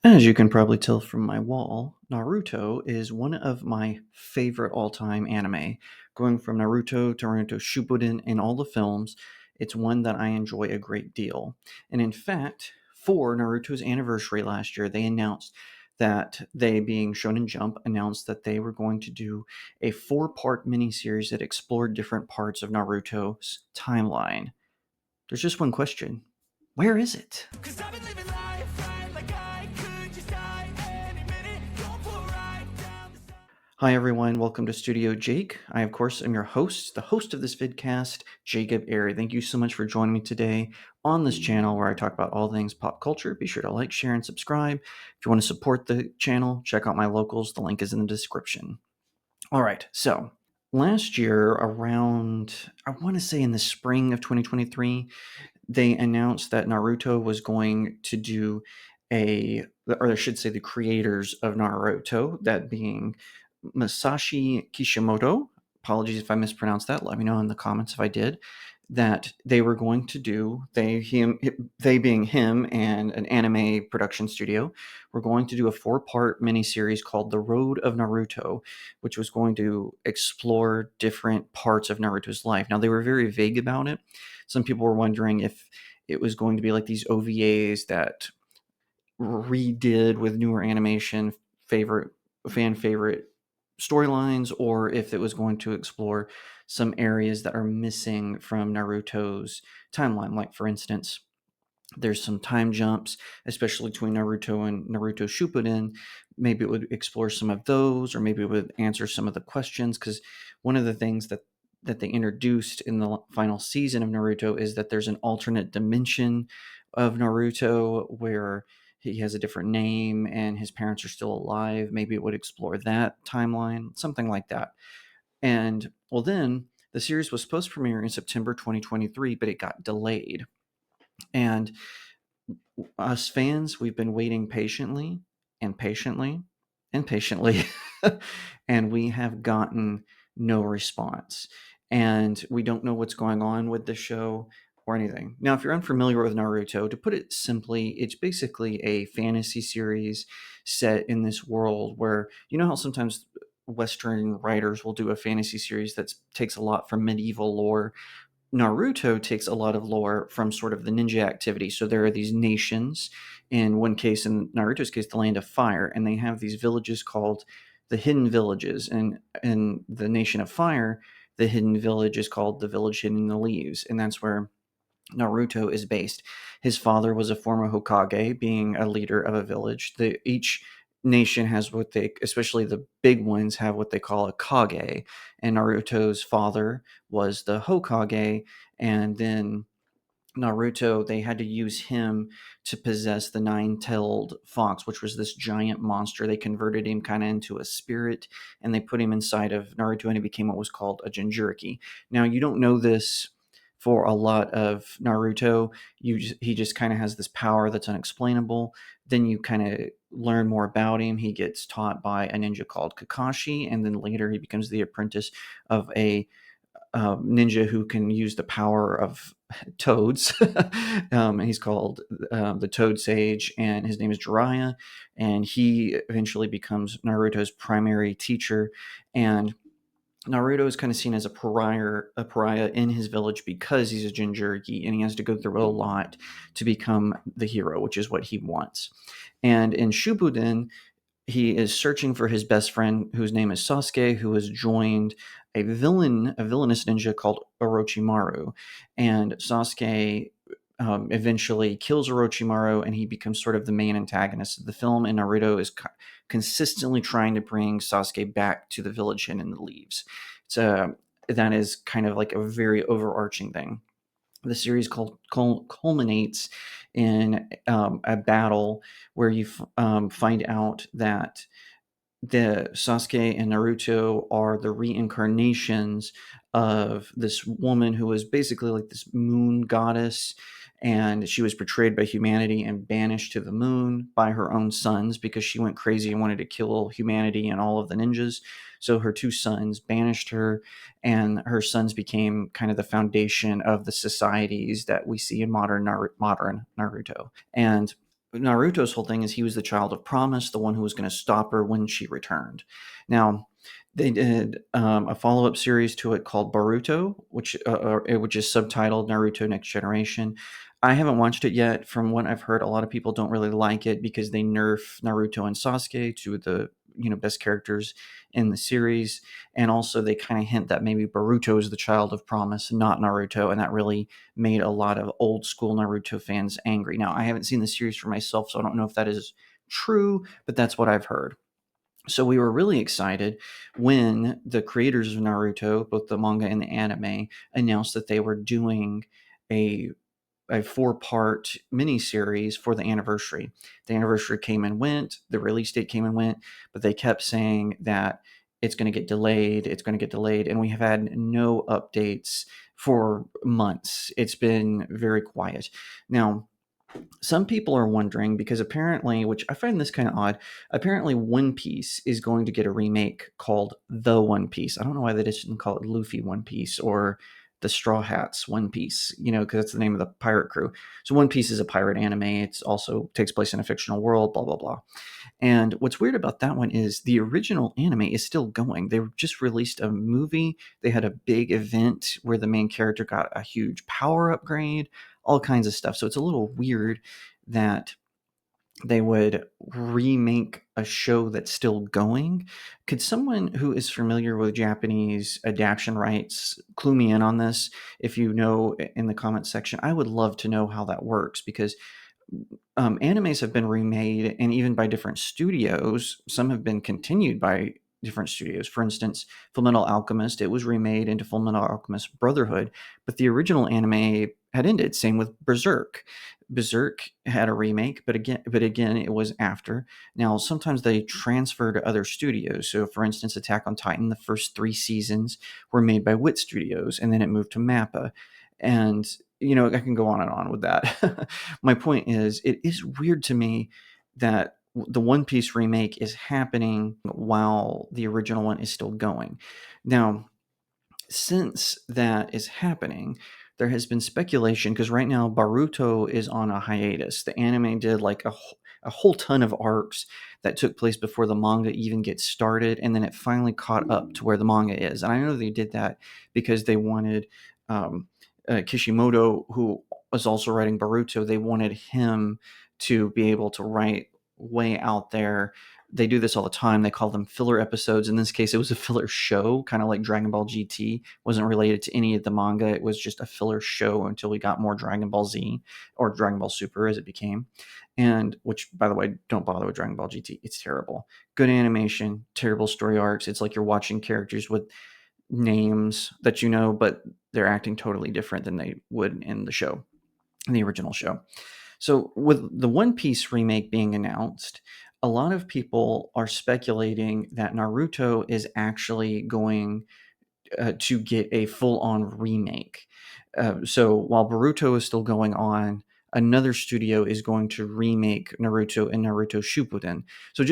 As you can probably tell from my wall, Naruto is one of my favorite all-time anime. Going from Naruto to Naruto Shippuden in all the films, it's one that I enjoy a great deal. And in fact, for Naruto's anniversary last year, they announced that they, being Shonen Jump, announced that they were going to do a four-part miniseries that explored different parts of Naruto's timeline. There's just one question. Where is it? Hi everyone, welcome to Studio Jake. I of course am your host, the host of this vidcast, Jacob Airy. Thank you so much for joining me today on this channel where I talk about all things pop culture. Be sure to like, share, and subscribe. If you want to support the channel, check out my locals. The link is in the description. All right, so last year around, I want to say in the spring of 2023, they announced that Naruto was going to do or I should say the creators of Naruto, that being Masashi Kishimoto, apologies if I mispronounced that, let me know in the comments if I did, that they were going to do, they being him and an anime production studio, were going to do a four-part miniseries called The Road of Naruto, which was going to explore different parts of Naruto's life. Now, they were very vague about it. Some people were wondering if it was going to be like these OVAs that redid with newer animation, fan favorite storylines, or if it was going to explore some areas that are missing from Naruto's timeline. Like, for instance, there's some time jumps, especially between Naruto and Naruto Shippuden. Maybe it would explore some of those, or maybe it would answer some of the questions. Because one of the things that they introduced in the final season of Naruto is that there's an alternate dimension of Naruto where he has a different name and his parents are still alive. Maybe it would explore that timeline, something like that. And well, then the series was supposed to premiere in September 2023, but it got delayed. And us fans, we've been waiting patiently and patiently and patiently, and we have gotten no response. And we don't know what's going on with the show or anything. Now, if you're unfamiliar with Naruto, to put it simply, it's basically a fantasy series set in this world where, you know how sometimes Western writers will do a fantasy series that takes a lot from medieval lore. Naruto takes a lot of lore from sort of the ninja activity. So there are these nations, in one case, in Naruto's case, the Land of Fire, and they have these villages called the Hidden Villages. And in the Nation of Fire, the hidden village is called the Village Hidden in the Leaves, and that's where Naruto is based. His father was a former Hokage, being a leader of a village. Each nation has what they, especially the big ones, have what they call a Kage. And Naruto's father was the Hokage, and then Naruto, they had to use him to possess the nine-tailed fox, which was this giant monster. They converted him kind of into a spirit, and they put him inside of Naruto, and he became what was called a Jinchuriki. Now, you don't know this for a lot of Naruto. He just kind of has this power that's unexplainable. Then you kind of learn more about him. He gets taught by a ninja called Kakashi, and then later he becomes the apprentice of a ninja who can use the power of toads. He's called the Toad Sage, and his name is Jiraiya. And he eventually becomes Naruto's primary teacher. And Naruto is kind of seen as a pariah in his village because he's a Jinchuriki, and he has to go through a lot to become the hero, which is what he wants. And in Shippuden, he is searching for his best friend, whose name is Sasuke, who has joined a villainous ninja called Orochimaru. And Sasuke eventually kills Orochimaru, and he becomes sort of the main antagonist of the film. And Naruto is consistently trying to bring Sasuke back to the village and in the leaves. That is kind of like a very overarching thing. The series culminates in a battle where you find out that the Sasuke and Naruto are the reincarnations of this woman who was basically like this moon goddess, and she was betrayed by humanity and banished to the moon by her own sons because she went crazy and wanted to kill humanity and all of the ninjas. So her two sons banished her, and her sons became kind of the foundation of the societies that we see in modern Naruto. And Naruto's whole thing is he was the child of promise, the one who was going to stop her when she returned. Now, they did a follow-up series to it called Boruto, which is subtitled Naruto Next Generation. I haven't watched it yet. From what I've heard, a lot of people don't really like it because they nerf Naruto and Sasuke, two of the best characters in the series, and also they kind of hint that maybe Boruto is the child of promise, not Naruto, and that really made a lot of old school Naruto fans angry. Now, I haven't seen the series for myself, so I don't know if that is true, but that's what I've heard. So we were really excited when the creators of Naruto, both the manga and the anime, announced that they were doing a a 4-part miniseries for the anniversary. The anniversary came and went, the release date came and went, but they kept saying that it's going to get delayed, it's going to get delayed, and we have had no updates for months. It's been very quiet. Now, some people are wondering because apparently, which I find this kind of odd, apparently One Piece is going to get a remake called The One Piece. I don't know why they didn't call it Luffy One Piece or the Straw Hats One Piece, because that's the name of the pirate crew. So One Piece is a pirate anime. It's also takes place in a fictional world, blah, blah, blah. And what's weird about that one is the original anime is still going. They just released a movie. They had a big event where the main character got a huge power upgrade, all kinds of stuff. So it's a little weird that they would remake a show that's still going. Could someone who is familiar with Japanese adaptation rights clue me in on this? If you know, in the comment section, I would love to know how that works because animes have been remade and even by different studios. Some have been continued by different studios. For instance, Fullmetal Alchemist, it was remade into Fullmetal Alchemist Brotherhood, but the original anime had ended. Same with Berserk. Berserk had a remake, but again, it was after. Now, sometimes they transfer to other studios. So, for instance, Attack on Titan, the first 3 seasons were made by Wit Studios, and then it moved to Mappa. And I can go on and on with that. My point is, it is weird to me that the One Piece remake is happening while the original one is still going. Now, since that is happening, there has been speculation because right now Baruto is on a hiatus. The anime did like a whole ton of arcs that took place before the manga even gets started, and then it finally caught up to where the manga is. And I know they did that because they wanted um, Kishimoto, who was also writing Baruto, they wanted him to be able to write way out there. They do this all the time. They call them filler episodes. In this case, it was a filler show, kind of like Dragon Ball GT. Wasn't related to any of the manga. It was just a filler show until we got more Dragon Ball Z or Dragon Ball Super as it became. And which, by the way, don't bother with Dragon Ball GT. It's terrible. Good animation, terrible story arcs. It's like you're watching characters with names that but they're acting totally different than they would in the show, in the original show. So, with the One Piece remake being announced, a lot of people are speculating that Naruto is actually going to get a full on remake. So, while Boruto is still going on, another studio is going to remake Naruto and Naruto Shippuden. So,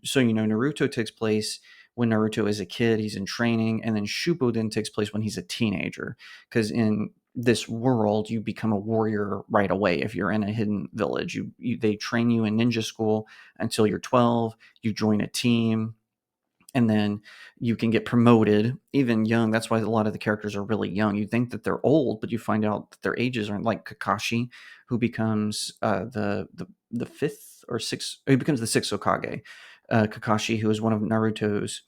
so you know, Naruto takes place when Naruto is a kid, he's in training, and then Shippuden takes place when he's a teenager. Because in this world, you become a warrior right away if you're in a hidden village. They train you in ninja school until you're 12. You join a team, and then you can get promoted even young. That's why a lot of the characters are really young. You think that they're old, but you find out that their ages aren't, like Kakashi, who becomes the fifth or sixth. He becomes the sixth Hokage. Kakashi, who is one of Naruto's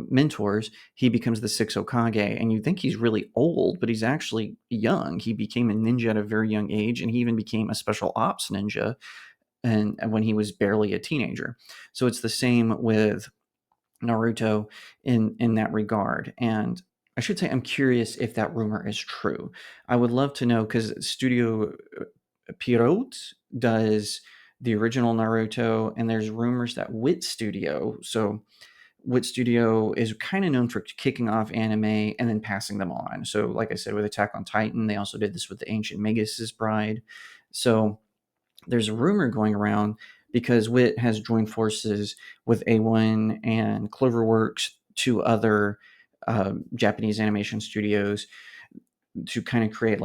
mentors, he becomes the sixth Hokage, and you think he's really old, but he's actually young. He became a ninja at a very young age, and he even became a special ops ninja, and when he was barely a teenager. So it's the same with Naruto in that regard. And I should say I'm curious if that rumor is true. I would love to know because Studio Pierrot does the original Naruto, and there's rumors that Wit Studio is kind of known for kicking off anime and then passing them on. So, like I said, with Attack on Titan, they also did this with the Ancient Magus' Bride. So, there's a rumor going around because Wit has joined forces with A1 and Cloverworks, two other Japanese animation studios, to kind of create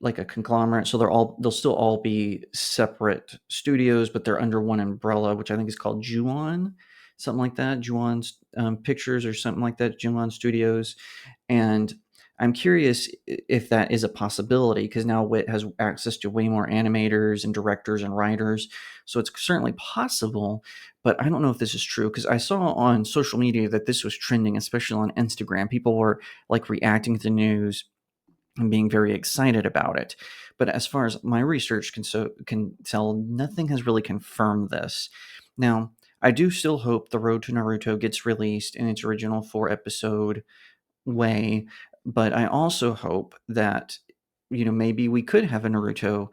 like a conglomerate. So they'll still all be separate studios, but they're under one umbrella, which I think is called Ju-on, something like that. Ju-on's Pictures or something like that. Ju-on Studios, and I'm curious if that is a possibility, because now WIT has access to way more animators and directors and writers. So it's certainly possible, but I don't know if this is true, because I saw on social media that this was trending, especially on Instagram. People were like reacting to the news and being very excited about it. But as far as my research can tell, nothing has really confirmed this. Now, I do still hope The Road to Naruto gets released in its original 4 episode way, but I also hope that maybe we could have a Naruto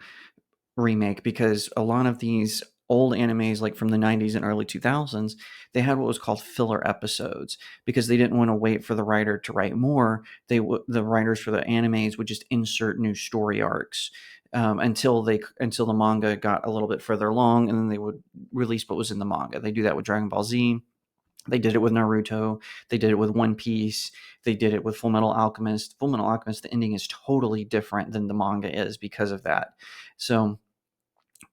remake, because a lot of these old animes, like from the 90s and early 2000s, they had what was called filler episodes, because they didn't want to wait for the writer to write more. The writers for the animes would just insert new story arcs, until the manga got a little bit further along, and then they would release what was in the manga. They do that with Dragon Ball Z. They did it with Naruto. They did it with One Piece. They did it with Full Metal Alchemist. Full Metal Alchemist, the ending is totally different than the manga is because of that. So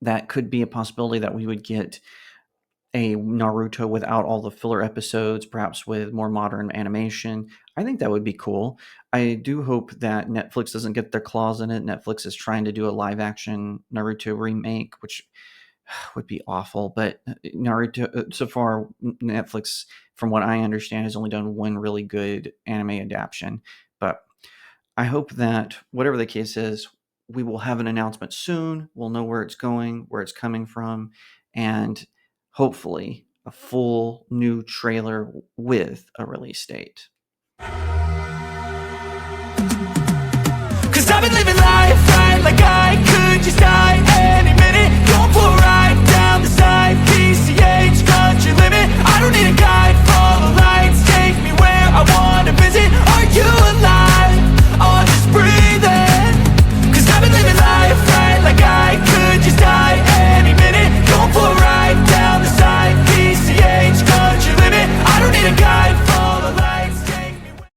that could be a possibility, that we would get a Naruto without all the filler episodes, perhaps with more modern animation. I think that would be cool. I do hope that Netflix doesn't get their claws in it. Netflix is trying to do a live action Naruto remake, which would be awful. But Naruto, so far, Netflix, from what I understand, has only done one really good anime adaptation. But I hope that whatever the case is, we will have an announcement soon. We'll know where it's going, where it's coming from, and hopefully a full new trailer with a release date. Cause I've been living life right like I could just die any minute.